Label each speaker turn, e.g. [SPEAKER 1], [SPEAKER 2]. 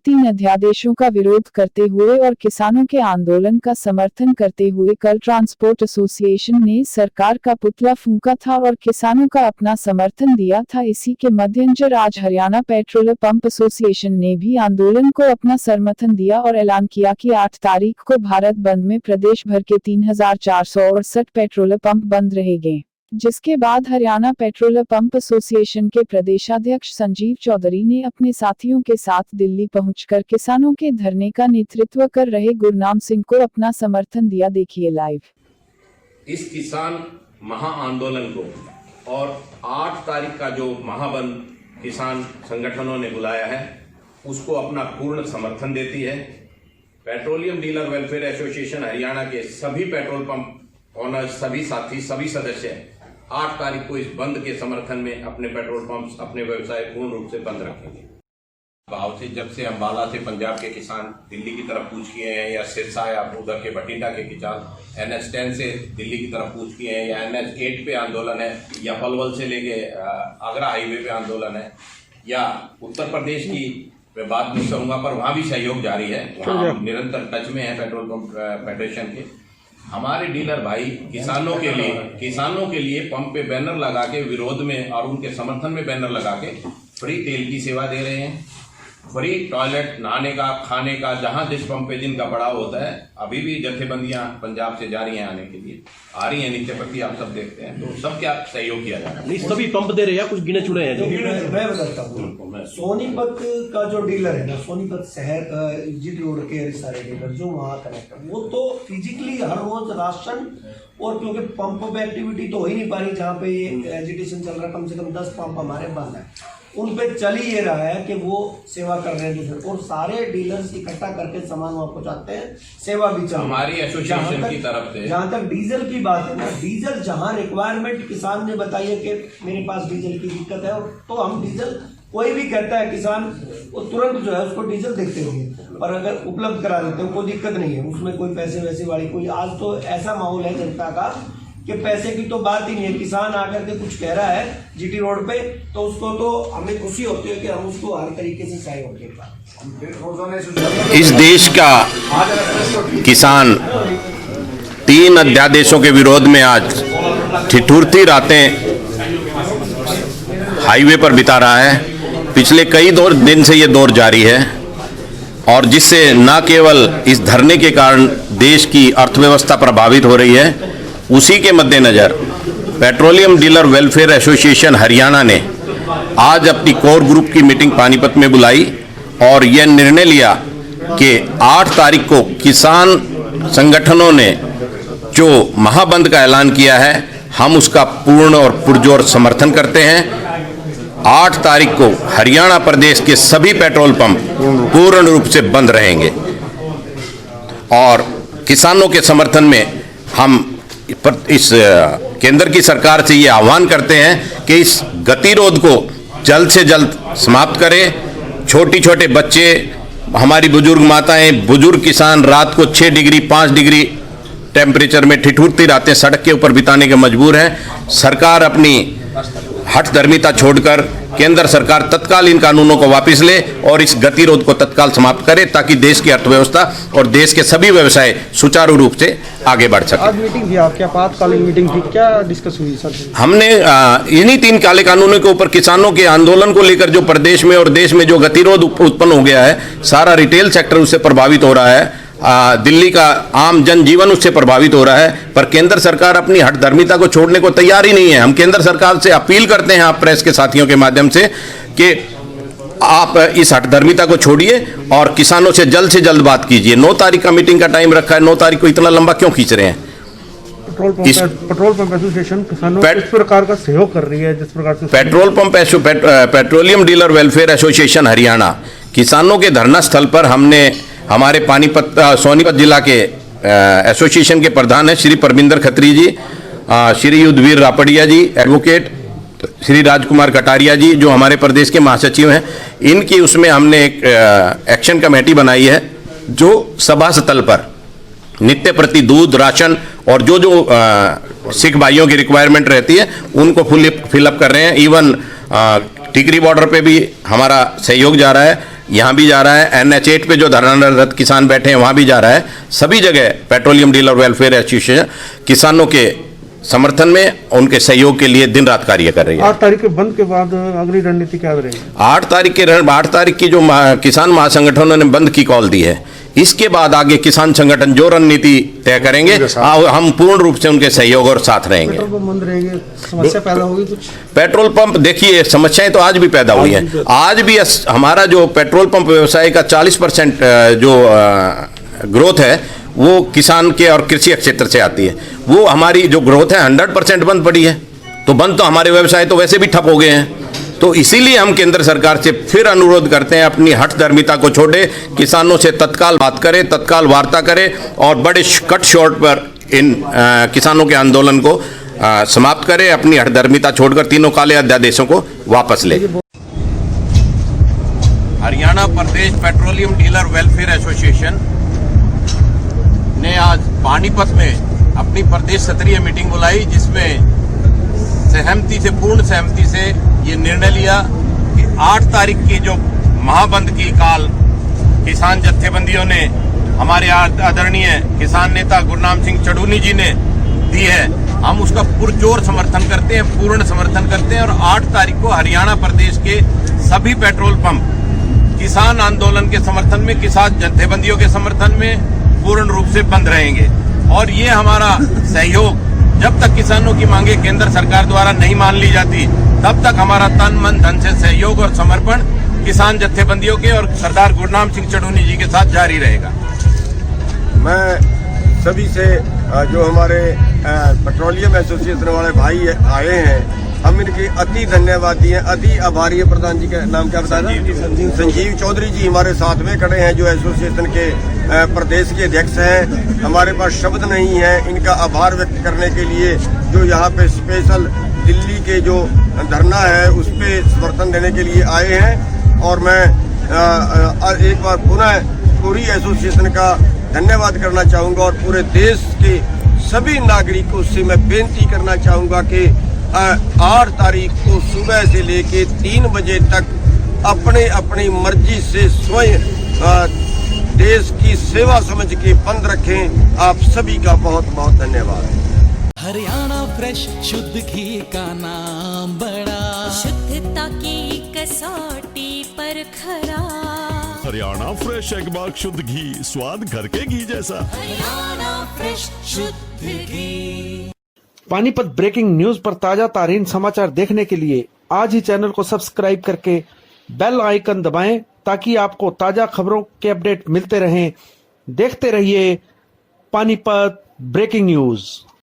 [SPEAKER 1] 3 अध्यादेशों का विरोध करते हुए और किसानों के आंदोलन का समर्थन करते हुए कल ट्रांसपोर्ट एसोसिएशन ने सरकार का पुतला फूंका था और किसानों का अपना समर्थन दिया था। इसी के मद्देनजर आज हरियाणा पेट्रोल पंप एसोसिएशन ने भी आंदोलन को अपना समर्थन दिया और ऐलान किया कि 8 तारीख को भारत बंद में प्रदेश भर के 3468 पेट्रोल पंप बंद रहेंगे, जिसके बाद हरियाणा पेट्रोल पंप एसोसिएशन के प्रदेशाध्यक्ष संजीव चौधरी ने अपने साथियों के साथ दिल्ली पहुंचकर किसानों के धरने का नेतृत्व कर रहे गुरनाम सिंह को अपना समर्थन दिया। देखिए लाइव।
[SPEAKER 2] इस किसान महा आंदोलन को और 8 तारीख का जो महाबंद किसान संगठनों ने बुलाया है उसको अपना पूर्ण समर्थन देती है। Petroleum dealer welfare association Haryana के सभी पेट्रोल पंप ओनर्स, सभी साथी, सभी सदस्य 8 तारीख को इस बंद के समर्थन में अपने पेट्रोल पंप, अपने व्यवसाय पूर्ण रूप से बंद रखेंगे। भाव से जब से अम्बाला से पंजाब के किसान दिल्ली की तरफ कूच किए हैं, या सिरसा या उधर के बठिंडा के किसान NH10 से दिल्ली की तरफ कूच किए हैं, या NH8 पे आंदोलन है, या पलवल से लेके आगरा हाईवे पे आंदोलन है, या उत्तर प्रदेश की बात नहीं करूंगा पर वहां भी सहयोग जारी है। वहां निरंतर टच में है पेट्रोल पंप फेडरेशन के। हमारे डीलर भाई किसानों के लिए पंप पे बैनर लगा के विरोध में और उनके समर्थन में बैनर लगा के फ्री तेल की सेवा दे रहे हैं, फ्री टॉयलेट, नहाने का, खाने का, जहां जिस पंप पे जिनका पड़ाव होता है। अभी भी जत्थेबंदियां पंजाब से जारी हैं, आने के लिए आ रही हैं नित्य प्रति, आप सब देखते हैं। तो सब क्या सहयोग किया जा रहा है,
[SPEAKER 3] सभी पंप दे रहे हैं, कुछ गिने चुने हैं।
[SPEAKER 4] मैं बताता हूँ, सोनीपत का जो डीलर है ना, सोनीपत शहर जीटी रोड के सारे डीलर जो वहाँ कनेक्ट है, वो तो फिजिकली हर रोज राशन, और क्योंकि पंप पे एक्टिविटी तो हो ही नहीं पा रही, जहाँ पे ये एजिटेशन चल रहा है, कम से कम 10 पंप हमारे बंद है, उन पे चल ही ये रहा है कि वो सेवा कर रहे हैं दूसरे, और सारे डीलर्स इकट्ठा करके सामान वहाँ पहुँचाते हैं, सेवा भी चल
[SPEAKER 2] हमारी एसोसिएशन की तरफ से।
[SPEAKER 4] जहाँ तक डीजल की बात है ना, डीजल जहाँ रिक्वायरमेंट किसान ने बताई है कि मेरे पास डीजल की दिक्कत है, तो हम डीजल, कोई भी कहता है किसान, वो तुरंत जो है उसको डीजल देखते हुए और अगर उपलब्ध करा देते हैं, कोई दिक्कत नहीं है उसमें, कोई पैसे वैसे वाली कोई। आज तो ऐसा माहौल है जनता का कि पैसे की तो बात ही नहीं है। किसान आकर के कुछ कह रहा है जीटी रोड पे, तो उसको तो हमें खुशी होती है कि हम उसको हर तरीके से सहयोग दें।
[SPEAKER 2] इस देश का किसान 3 अध्यादेशों के विरोध में आज ठिठुरती रातें हाईवे पर बिता रहा है। पिछले कई दिन से ये दौर जारी है, और जिससे न केवल इस धरने के कारण देश की अर्थव्यवस्था प्रभावित हो रही है, उसी के मद्देनजर petroleum dealer welfare association Haryana ने आज अपनी कोर ग्रुप की मीटिंग पानीपत में बुलाई और यह निर्णय लिया कि 8 तारीख को किसान संगठनों ने जो महाबंद का ऐलान किया है, हम उसका पूर्ण और पुरजोर समर्थन करते हैं। 8 तारीख को हरियाणा प्रदेश के सभी पेट्रोल पंप पूर्ण रूप से बंद रहेंगे, और किसानों के समर्थन में हम इस केंद्र की सरकार से ये आह्वान करते हैं कि इस गतिरोध को जल्द से जल्द समाप्त करें। छोटे बच्चे, हमारी बुजुर्ग माताएं, बुजुर्ग किसान रात को 6 डिग्री 5 डिग्री टेम्परेचर में ठिठुरती रातें सड़क के ऊपर बिताने के मजबूर हैं। सरकार अपनी हठधर्मिता छोड़कर केंद्र सरकार तत्काल इन कानूनों को वापस ले और इस गतिरोध को तत्काल समाप्त करे, ताकि देश की अर्थव्यवस्था और देश के सभी व्यवसाय सुचारू रूप से आगे बढ़ सके।
[SPEAKER 5] आज मीटिंग थी आपकी, आपातकालीन मीटिंग थी, क्या डिस्कस हुई सर?
[SPEAKER 2] हमने इन्हीं 3 काले कानूनों के ऊपर किसानों के आंदोलन को लेकर जो प्रदेश में और देश में जो गतिरोध उत्पन्न हो गया है, सारा रिटेल सेक्टर उससे प्रभावित हो रहा है, दिल्ली का आम जनजीवन उससे प्रभावित हो रहा है, पर केंद्र सरकार अपनी हठधर्मिता को छोड़ने को तैयार ही नहीं है। हम केंद्र सरकार से अपील करते हैं, आप प्रेस के साथियों के माध्यम से, कि आप इस हठधर्मिता को छोड़िए और किसानों से जल्द बात कीजिए। 9 तारीख का मीटिंग का टाइम रखा है, 9 तारीख को इतना लंबा क्यों खींच रहे हैं?
[SPEAKER 5] पेट्रोल पंप एसोसिएशन किसानों को किस प्रकार का सहयोग कर रही है, जिस प्रकार से
[SPEAKER 2] petroleum dealer welfare association Haryana किसानों के धरना स्थल पर हमने हमारे सोनीपत जिला के एसोसिएशन के प्रधान हैं श्री परमिंदर खत्री जी, श्री युद्धवीर रापड़िया जी, एडवोकेट श्री राजकुमार कटारिया जी जो हमारे प्रदेश के महासचिव हैं, इनकी उसमें हमने एक एक्शन कमेटी बनाई है जो सभा स्थल पर नित्य प्रति दूध, राशन और जो सिख भाइयों की रिक्वायरमेंट रहती है उनको फिलअप कर रहे हैं। इवन टिकरी बॉर्डर पे भी हमारा सहयोग जा रहा है। यहाँ भी जा रहा है, NH8 पे जो धरनारत किसान बैठे हैं वहाँ भी जा रहा है। सभी जगह पेट्रोलियम डीलर वेलफेयर एसोसिएशन किसानों के समर्थन में, उनके सहयोग के लिए दिन रात कार्य कर रही है।
[SPEAKER 5] 8 तारीख के बंद के बाद अगली रणनीति क्या रहेगी?
[SPEAKER 2] 8 तारीख की जो किसान महासंगठनों ने बंद की कॉल दी है, इसके बाद आगे किसान संगठन जो रणनीति तय करेंगे हम पूर्ण रूप से उनके सहयोग और साथ रहेंगे।
[SPEAKER 5] पेट्रोल पंप बंद रहेंगे, समस्या पैदा होगी कुछ?
[SPEAKER 2] पेट्रोल पंप, देखिए समस्याएं तो आज भी पैदा हुई हैं। आज भी हमारा जो पेट्रोल पंप व्यवसाय का 40% जो ग्रोथ है वो किसान के और कृषि क्षेत्र से आती है। वो हमारी जो ग्रोथ है 100% बंद पड़ी है, तो बंद तो हमारे व्यवसाय तो वैसे भी ठप हो गए हैं। तो इसीलिए हम केंद्र सरकार से फिर अनुरोध करते हैं, अपनी हठधर्मिता को छोड़े, किसानों से तत्काल बात करें, तत्काल वार्ता करें और बड़े कट शॉर्ट पर इन किसानों के आंदोलन को समाप्त करें, अपनी हठधर्मिता छोड़कर तीनों काले अध्यादेशों को वापस ले। हरियाणा प्रदेश पेट्रोलियम डीलर वेलफेयर एसोसिएशन ने आज पानीपत में अपनी प्रदेश स्तरीय मीटिंग बुलाई, जिसमें पूर्ण सहमति से ये निर्णय लिया कि 8 तारीख की जो महाबंद की काल किसान जत्थेबंदियों ने हमारे आदरणीय किसान नेता गुरनाम सिंह चढ़ूनी जी ने दी है, हम उसका पुरजोर समर्थन करते हैं, पूर्ण समर्थन करते हैं। और 8 तारीख को हरियाणा प्रदेश के सभी पेट्रोल पंप किसान आंदोलन के समर्थन में, किसान जत्थेबंदियों के समर्थन में पूर्ण रूप से बंद रहेंगे। और ये हमारा सहयोग, जब तक किसानों की मांगे केंद्र सरकार द्वारा नहीं मान ली जाती, तब तक हमारा तन मन धन से सहयोग और समर्पण किसान जत्थेबंदियों के और सरदार गुरनाम सिंह चढ़ूनी जी के साथ जारी रहेगा।
[SPEAKER 6] मैं सभी से जो हमारे पेट्रोलियम एसोसिएशन वाले भाई आए हैं, हम इनके अति धन्यवाद दिए, अति आभारी है। प्रधान जी का नाम क्या बताया? संजीव चौधरी जी हमारे साथ में खड़े हैं, जो एसोसिएशन के प्रदेश के अध्यक्ष हैं। हमारे पास शब्द नहीं है इनका आभार व्यक्त करने के लिए, जो यहाँ पे स्पेशल दिल्ली के जो धरना है उस पे समर्थन देने के लिए आए हैं। और मैं एक बार पुनः पूरी एसोसिएशन का धन्यवाद करना चाहूँगा और पूरे देश के सभी नागरिकों से मैं बेनती करना चाहूँगा कि 8 तारीख को सुबह से लेके 3 बजे तक अपने अपनी मर्जी से स्वयं देश की सेवा समझ के बंद रखें। आप सभी का बहुत बहुत धन्यवाद।
[SPEAKER 7] हरियाणा फ्रेश शुद्ध घी का नाम बड़ा,
[SPEAKER 8] शुद्धता की कसौटी पर खरा।
[SPEAKER 9] हरियाणा फ्रेश एगबाग शुद्ध घी, स्वाद घर के घी जैसा।
[SPEAKER 8] हरियाणा फ्रेश शुद्ध घी।
[SPEAKER 5] पानीपत ब्रेकिंग न्यूज पर ताजा तारीन समाचार देखने के लिए आज ही चैनल को सब्सक्राइब करके बेल आइकन दबाएं, ताकि आपको ताजा खबरों के अपडेट मिलते रहें। देखते रहिए पानीपत ब्रेकिंग न्यूज।